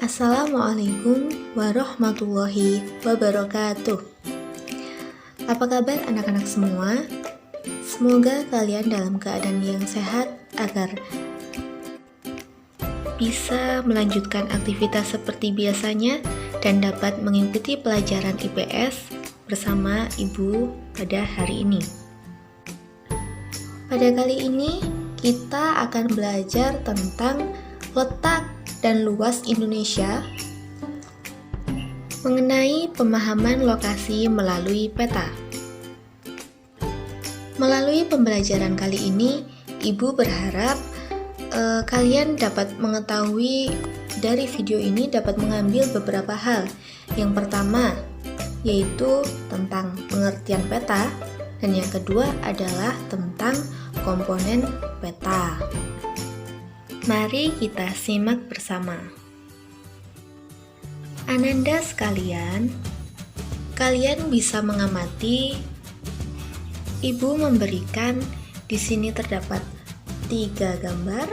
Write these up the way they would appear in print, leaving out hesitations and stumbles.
Assalamualaikum warahmatullahi wabarakatuh. Apa kabar anak-anak semua? Semoga kalian dalam keadaan yang sehat agar bisa melanjutkan aktivitas seperti biasanya dan dapat mengikuti pelajaran IPS bersama Ibu pada hari ini. Pada kali ini kita akan belajar tentang letak dan luas Indonesia mengenai pemahaman lokasi melalui peta. Melalui pembelajaran kali ini, Ibu berharap kalian dapat mengetahui dari video ini dapat mengambil beberapa hal. Yang pertama, yaitu tentang pengertian peta, dan yang kedua adalah tentang komponen peta. Mari kita simak bersama. Ananda sekalian, kalian bisa mengamati Ibu memberikan di sini terdapat 3 gambar.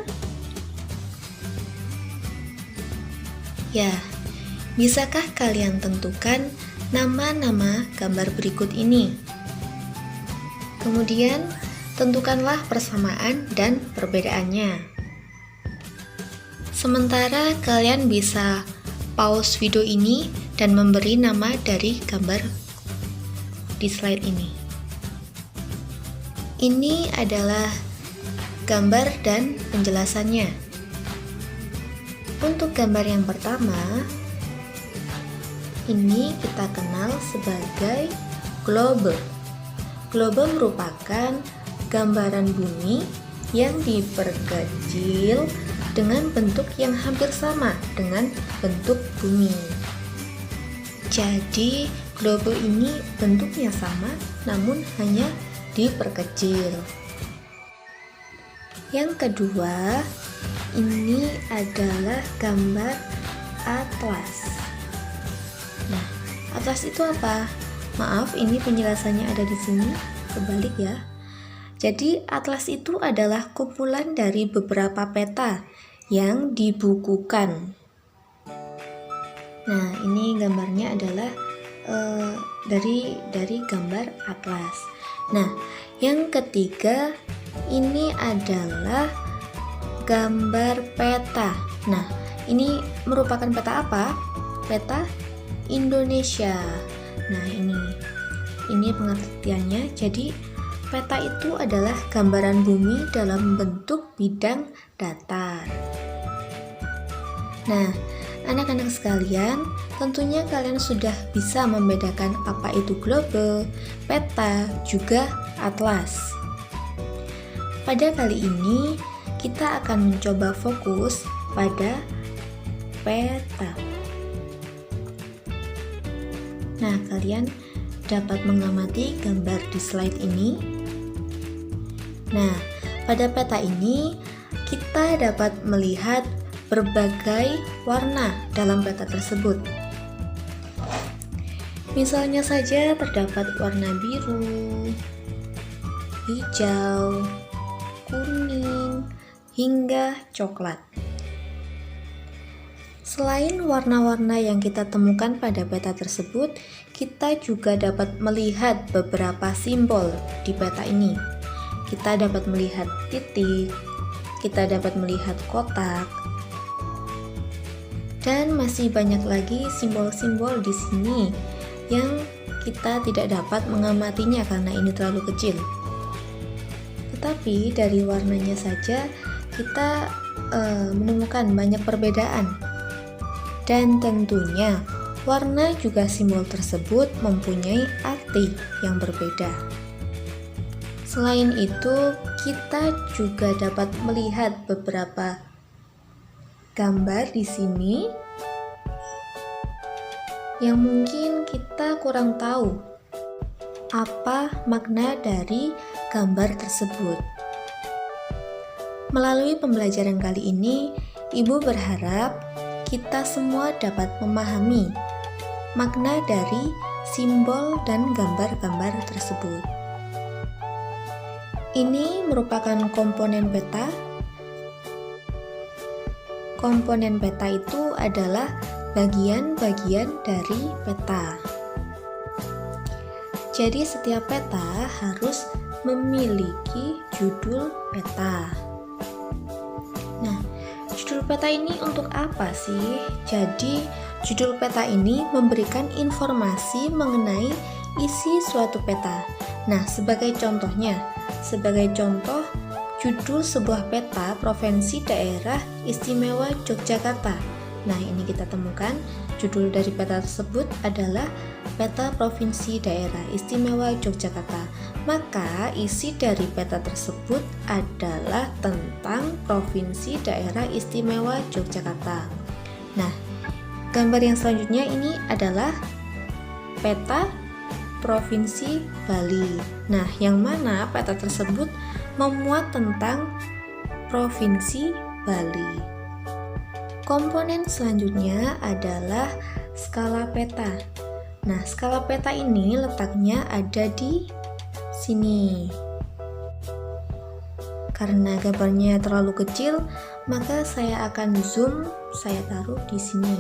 Ya, bisakah kalian tentukan nama-nama gambar berikut ini? Kemudian, tentukanlah persamaan dan perbedaannya. Sementara kalian bisa pause video ini dan memberi nama dari gambar di slide ini. Ini adalah gambar dan penjelasannya. Untuk gambar yang pertama, ini kita kenal sebagai globe. Globe merupakan gambaran bumi yang diperkecil dengan bentuk yang hampir sama dengan bentuk bumi. Jadi, globe ini bentuknya sama, namun hanya diperkecil. Yang kedua, ini adalah gambar atlas. Nah, atlas itu apa? Maaf, ini penjelasannya ada di sini. Kebalik ya. Jadi, atlas itu adalah kumpulan dari beberapa peta yang dibukukan. Nah, ini gambarnya adalah dari gambar atlas. Nah, yang ketiga ini adalah gambar peta. Nah, ini merupakan peta apa? Peta Indonesia. Nah, ini pengertiannya. Jadi peta itu adalah gambaran bumi dalam bentuk bidang datar. Nah, anak-anak sekalian, tentunya kalian sudah bisa membedakan apa itu globe, peta, juga atlas. Pada kali ini, kita akan mencoba fokus pada peta. Nah, kalian dapat mengamati gambar di slide ini. Nah, pada peta ini kita dapat melihat berbagai warna dalam peta tersebut. Misalnya saja terdapat warna biru, hijau, kuning, hingga coklat. Selain warna-warna yang kita temukan pada peta tersebut, kita juga dapat melihat beberapa simbol di peta ini. Kita dapat melihat titik, kita dapat melihat kotak, dan masih banyak lagi simbol-simbol di sini yang kita tidak dapat mengamatinya karena ini terlalu kecil. Tetapi dari warnanya saja kita menemukan banyak perbedaan. Dan tentunya warna juga simbol tersebut mempunyai arti yang berbeda. Selain itu, kita juga dapat melihat beberapa gambar di sini yang mungkin kita kurang tahu apa makna dari gambar tersebut. Melalui pembelajaran kali ini, Ibu berharap kita semua dapat memahami makna dari simbol dan gambar-gambar tersebut. Ini merupakan komponen peta. komponen peta itu adalah bagian-bagian dari peta. Jadi setiap peta harus memiliki judul peta. Nah, judul peta ini untuk apa sih? Jadi, judul peta ini memberikan informasi mengenai isi suatu peta. Nah, sebagai contoh, judul sebuah peta Provinsi Daerah Istimewa Yogyakarta. Nah, ini kita temukan judul dari peta tersebut adalah Peta Provinsi Daerah Istimewa Yogyakarta. Maka isi dari peta tersebut adalah tentang Provinsi Daerah Istimewa Yogyakarta. Nah, gambar yang selanjutnya ini adalah peta Provinsi Bali. Nah, yang mana peta tersebut memuat tentang Provinsi Bali. Komponen selanjutnya adalah skala peta. Nah, skala peta ini letaknya ada di sini. Karena gambarnya terlalu kecil, maka saya akan zoom, saya taruh di sini.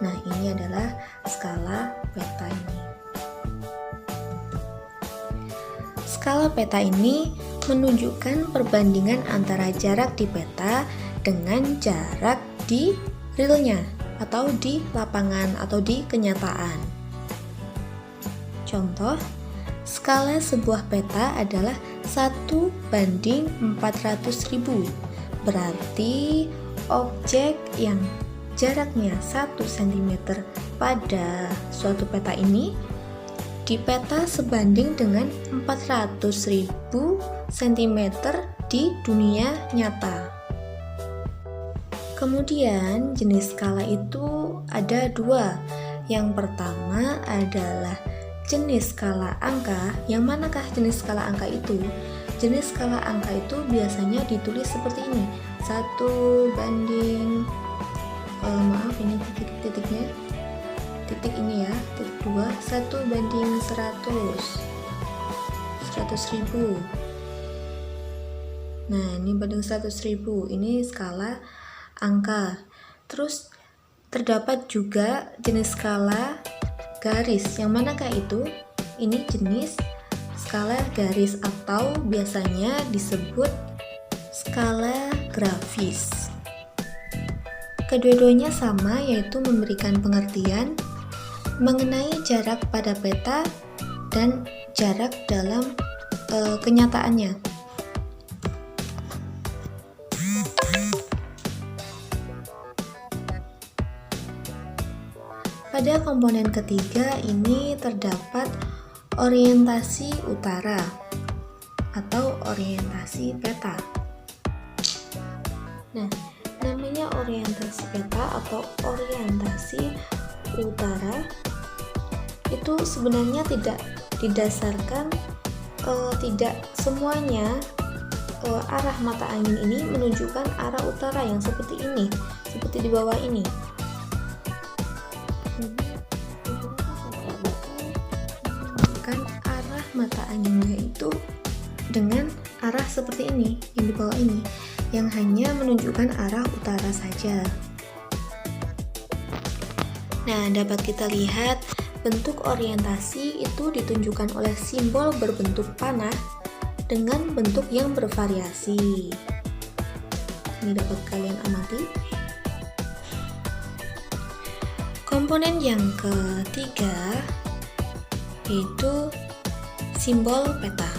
Nah, ini adalah skala peta ini. Skala peta ini menunjukkan perbandingan antara jarak di peta dengan jarak di realnya atau di lapangan atau di kenyataan. Contoh, skala sebuah peta adalah 1:400.000. Berarti objek yang jaraknya 1 cm pada suatu peta ini di peta sebanding dengan 400.000 cm di dunia nyata. Kemudian jenis skala itu ada dua. Yang pertama adalah jenis skala angka. Yang manakah jenis skala angka itu? Jenis skala angka itu biasanya ditulis seperti ini, 1:, maaf ini titiknya, titik ini ya, titik 2, 1:100.000. Nah, ini banding 100.000, ini skala angka. Terus terdapat juga jenis skala garis. Yang manakah itu? Ini jenis skala garis atau biasanya disebut skala grafis. Kedua-duanya sama, yaitu memberikan pengertian mengenai jarak pada peta dan jarak dalam kenyataannya. Pada komponen ketiga ini terdapat orientasi utara atau orientasi peta. Nah, namanya orientasi peta atau orientasi utara itu sebenarnya tidak didasarkan, tidak semuanya arah mata angin ini menunjukkan arah utara yang seperti ini, seperti di bawah ini. Menunjukkan arah mata anginnya itu dengan arah seperti ini, yang di bawah ini, yang hanya menunjukkan arah utara saja. Nah, dapat kita lihat bentuk orientasi itu ditunjukkan oleh simbol berbentuk panah dengan bentuk yang bervariasi. Ini dapat kalian amati. Komponen yang ketiga yaitu simbol peta.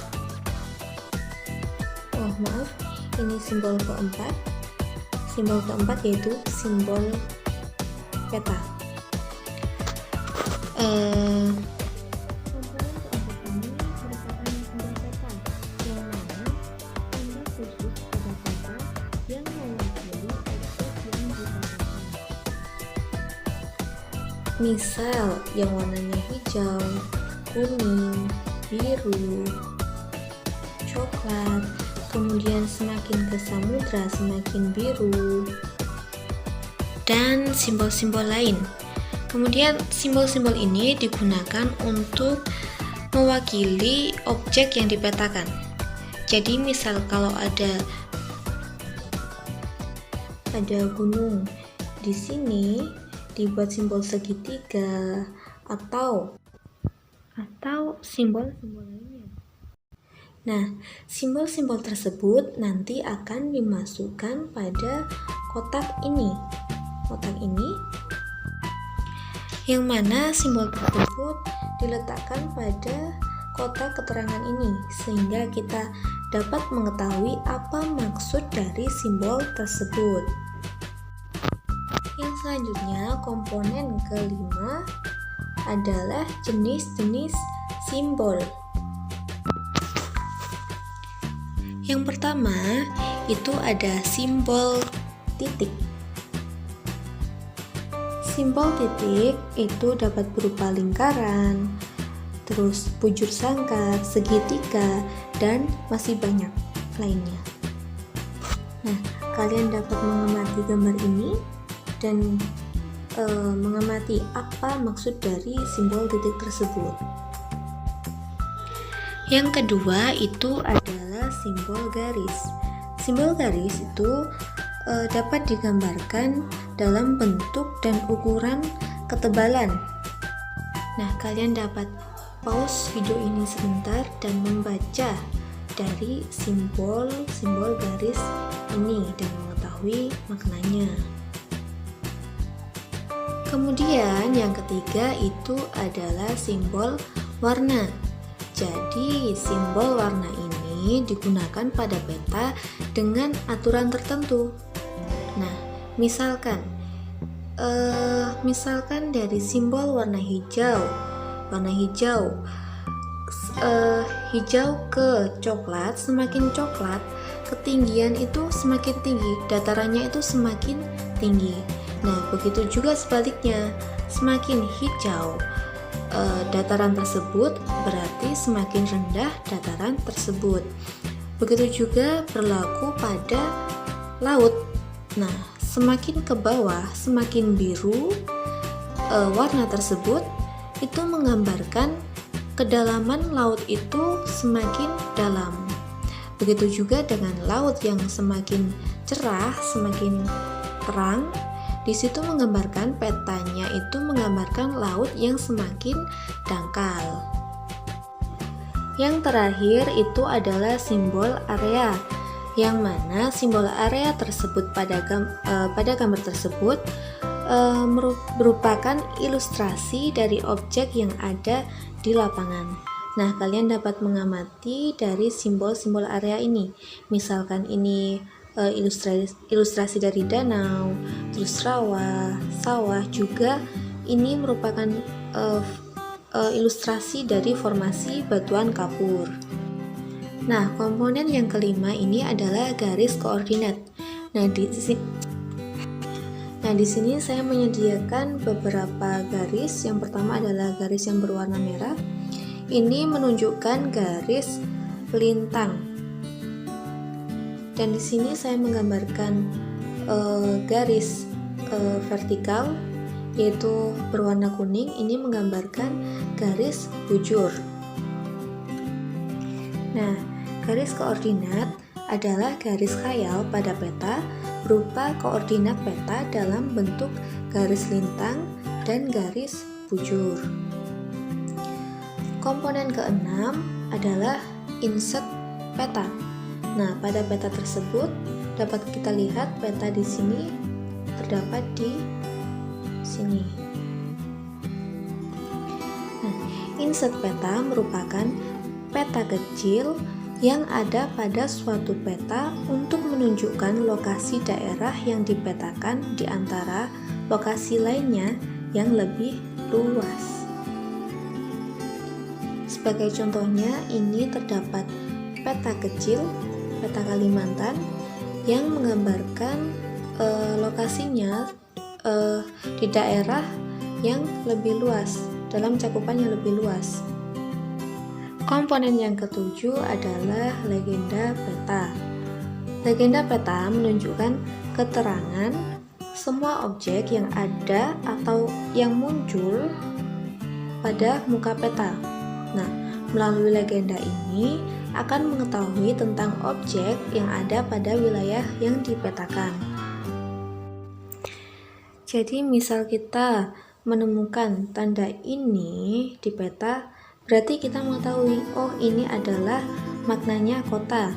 Oh, maaf, ini simbol keempat. Simbol keempat yaitu simbol peta. Komponen keempat ini merupakan simbol peta yang mana tanda khusus pada peta yang mewakili objek yang dipetakan. Misal yang warnanya hijau, kuning, biru, coklat, kemudian semakin ke samudra semakin biru, dan simbol-simbol lain. Kemudian simbol-simbol ini digunakan untuk mewakili objek yang dipetakan. Jadi misal kalau ada gunung di sini dibuat simbol segitiga atau simbol-simbol lainnya. Nah, simbol-simbol tersebut nanti akan dimasukkan pada kotak ini. Kotak ini yang mana simbol tersebut diletakkan pada kotak keterangan ini sehingga kita dapat mengetahui apa maksud dari simbol tersebut. Yang selanjutnya, komponen kelima adalah jenis-jenis simbol. Yang pertama itu ada simbol titik. Simbol titik itu dapat berupa lingkaran, terus bujur sangkar, segitiga, dan masih banyak lainnya. Nah, kalian dapat mengamati gambar ini dan mengamati apa maksud dari simbol titik tersebut. Yang kedua itu adalah simbol garis. Simbol garis itu dapat digambarkan dalam bentuk dan ukuran ketebalan. Nah, kalian dapat pause video ini sebentar dan membaca dari simbol-simbol garis ini dan mengetahui maknanya. Kemudian yang ketiga itu adalah simbol warna. Jadi simbol warna ini digunakan pada peta dengan aturan tertentu. Nah, misalkan dari simbol warna hijau. Warna hijau ke coklat, semakin coklat ketinggian itu semakin tinggi, datarannya itu semakin tinggi. Nah, begitu juga sebaliknya, semakin hijau dataran tersebut berarti semakin rendah dataran tersebut. Begitu juga berlaku pada laut. Nah, semakin ke bawah, semakin biru warna tersebut, itu menggambarkan kedalaman laut itu semakin dalam. Begitu juga dengan laut yang semakin cerah, semakin terang, di situ menggambarkan petanya itu menggambarkan laut yang semakin dangkal. Yang terakhir itu adalah simbol area, yang mana simbol area tersebut pada gambar tersebut merupakan ilustrasi dari objek yang ada di lapangan. Nah, kalian dapat mengamati dari simbol-simbol area ini. Misalkan ini ilustrasi dari danau, terus rawa, sawah juga ini merupakan ilustrasi dari formasi batuan kapur. Nah, komponen yang kelima ini adalah garis koordinat. Nah, di sini saya menyediakan beberapa garis. Yang pertama adalah garis yang berwarna merah. Ini menunjukkan garis lintang. Dan di sini saya menggambarkan garis vertikal yaitu berwarna kuning. Ini menggambarkan garis bujur. Nah, garis koordinat adalah garis khayal pada peta berupa koordinat peta dalam bentuk garis lintang dan garis bujur. Komponen keenam adalah insert peta. Nah, pada peta tersebut dapat kita lihat peta di sini terdapat di sini. Nah, insert peta merupakan peta kecil yang ada pada suatu peta untuk menunjukkan lokasi daerah yang dipetakan di antara lokasi lainnya yang lebih luas. Sebagai contohnya, ini terdapat peta kecil, peta Kalimantan, yang menggambarkan lokasinya di daerah yang lebih luas, dalam cakupan yang lebih luas. Komponen yang ketujuh adalah legenda peta. Legenda peta menunjukkan keterangan semua objek yang ada atau yang muncul pada muka peta. Nah, melalui legenda ini akan mengetahui tentang objek yang ada pada wilayah yang dipetakan. Jadi misal kita menemukan tanda ini di peta, berarti kita mengetahui, oh ini adalah maknanya kota.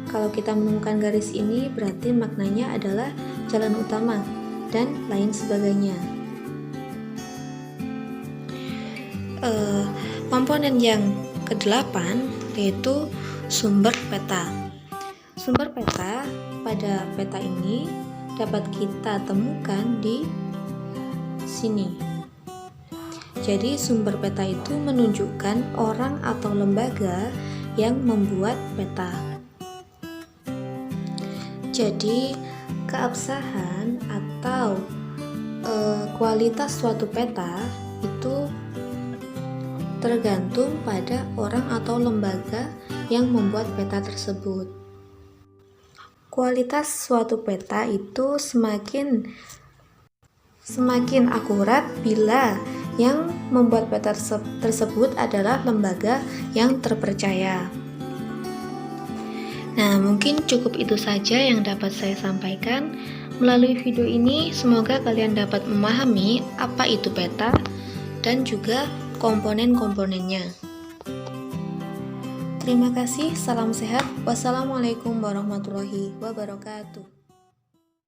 Kalau kita menemukan garis ini, berarti maknanya adalah jalan utama dan lain sebagainya. Komponen yang ke-8 yaitu sumber peta. Sumber peta pada peta ini dapat kita temukan di sini. Jadi sumber peta itu menunjukkan orang atau lembaga yang membuat peta. Jadi keabsahan atau kualitas suatu peta itu tergantung pada orang atau lembaga yang membuat peta tersebut. Kualitas suatu peta itu semakin akurat bila yang membuat peta tersebut adalah lembaga yang terpercaya. Nah, mungkin cukup itu saja yang dapat saya sampaikan melalui video ini. Semoga kalian dapat memahami apa itu peta dan juga komponen-komponennya. Terima kasih, salam sehat. Wassalamualaikum warahmatullahi wabarakatuh.